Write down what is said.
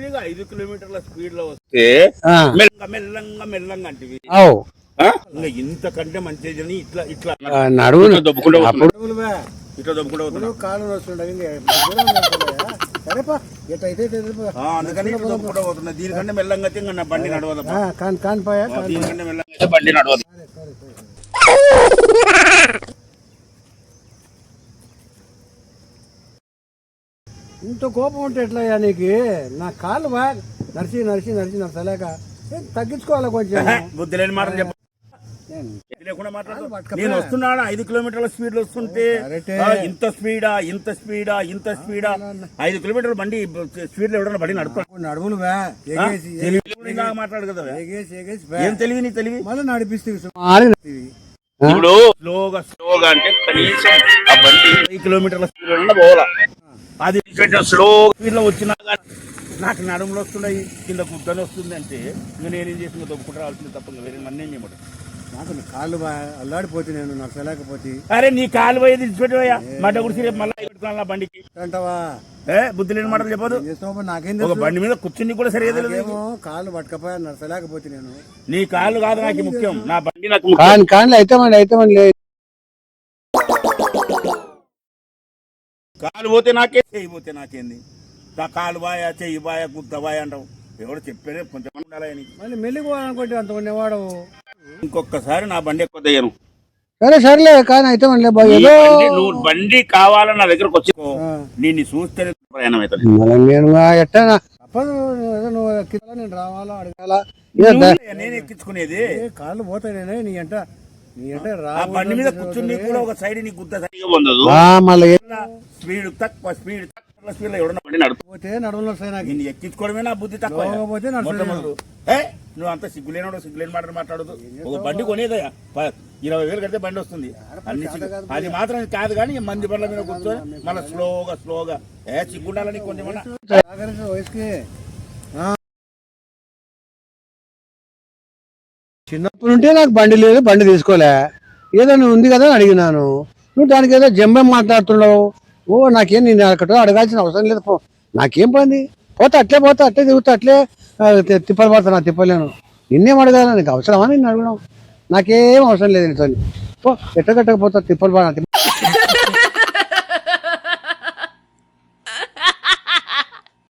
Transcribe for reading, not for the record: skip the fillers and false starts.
మెల్లిగా 5 కిలోమీటర్ల స్పీడ్ లో వస్తే మెల్లంగా మెల్లంగా అంటే ఇంతకంటే మంచిది ఇట్లా ఇట్లా నడువు దొబ్బుకుంటూ ఇట్లా దొబ్బుకుంటూ కాలు అందుకని దొబ్బుకుంటూ పోతున్నా. దీనికంటే మెల్లంగా అయితే నా బండి నడవదు. దీనికంటే మెల్లంగా అయితే బండి నడవదు. ఇంత కోపం ఉంటే ఎట్లా నీకు? నా కాళ్ళు నడిచి నడిచి నడిచి నడచలేక తగ్గించుకోవాలి కొంచెం. బుద్ధి లేని మాట చెప్ప లేకుండా మాట్లాడు. నేను వస్తున్నాను 5 కిలోమీటర్ల స్పీడ్ లో వస్తుంటే ఇంత స్పీడా 5 కిలోమీటర్ల బండి స్పీడ్ లో ఎవడన్నా బండి నడుపులు మాట్లాడు కదా. ఏం తెలివి నీ తెలివి మళ్ళీ నడిపిస్తే ఇప్పుడు స్లోగా అంటే కనీసం ఆ బండి 5 కిలోమీటర్ల స్పీడ్ లో పోవాలా. అది స్లో స్పీడ్ లో వచ్చినా నాకు నడుములు వస్తున్నాయి, కింద గుడ్డలు వస్తుంది అంటే ఇంకా నేనేం చేసి దొబ్బుకుంటూ రావాల్సింది తప్ప వేరే నన్ను ఏం చేయమంటారు? నాకు కాళ్ళు అల్లాడిపోతే నేను నడచలేకపోతే. అరే నీ కాలు పోయేది పెట్టిపోయా మడ్డ గుడిసి రేపు మళ్ళీ పెట్టుకోవాలి బండికి అంటావా? బుద్ధి లేని మాటలు చెప్పదు. నాకేం ఒక బండి మీద కూర్చుని కూడా సరిగా తెలియదు. కాళ్ళు పట్టుకపోయా నడచలేకపోతే నేను. నీ కాళ్ళు కాదు నాకు ముఖ్యం, నా బండి నాకు కాళ్ళు అయితే కాలు పోతే నాకే, చెయ్యి పోతే నాకేంది? నా కాలు బాయా చెయ్యి బాయా గుద్ద బాయా అంటావు. ఎవరు చెప్పారే కొంచెం ఉండాలని. మళ్ళీ మెల్లిపోవాలనుకుంటే అంత ఉండేవాడు. ఇంకొకసారి నా బండి ఎక్కువ దయ్యను. సరేలే కానీ అయితే నువ్వు బండి కావాలని నా దగ్గరకు వచ్చి నిన్ను చూస్తేనే ప్రయాణం అవుతుంది. నేను రావాలా అడగాలా? నేను ఎక్కించుకునేది కాళ్ళు పోతాయి నీ అంట. ఆ బండి మీద కూర్చుని కూడా ఒక సైడ్ నీ గుద్ద సరిగా పొందదు. స్పీడ్ తక్కువ స్పీడ్ స్పీడ్ లో ఎవడన్నా బండి నడుపుపోతే నడుములో నిన్ను ఎక్కించుకోవడమే నా బుద్ధి తక్కువ. నువ్వు అంత సిగ్గులేనాడు సిగ్గులేని మాట మాట్లాడదు. ఒక బండి కొనేదయా 20,000 కడితే బండి వస్తుంది. అది మాత్రం కాదు కానీ మంది బండ్ల మీద కూర్చొని మళ్ళీ స్లోగా సిగ్గుండాలని కొంచెం వయసుకి. చిన్నప్పటి నుంటే నాకు బండి లేదు, బండి తీసుకోలే. ఏదైనా ఉంది కదా అని అడిగినాను. నువ్వు దానికి ఏదో జంబం మాట్లాడుతున్నావు. నాకేం నేను అక్కడ అడగాల్సిన అవసరం లేదు. నాకేం పని? పోతే అట్లే తిరుగుతా అట్లే తిప్పలు పడతా. నా తిప్పలేను. నిన్నేం అడగాల? నీకు అవసరమా నిన్ను అడగడం? నాకేం అవసరం లేదు. నీతో ఎట్టగట్టకపోతా తిప్పలు పడ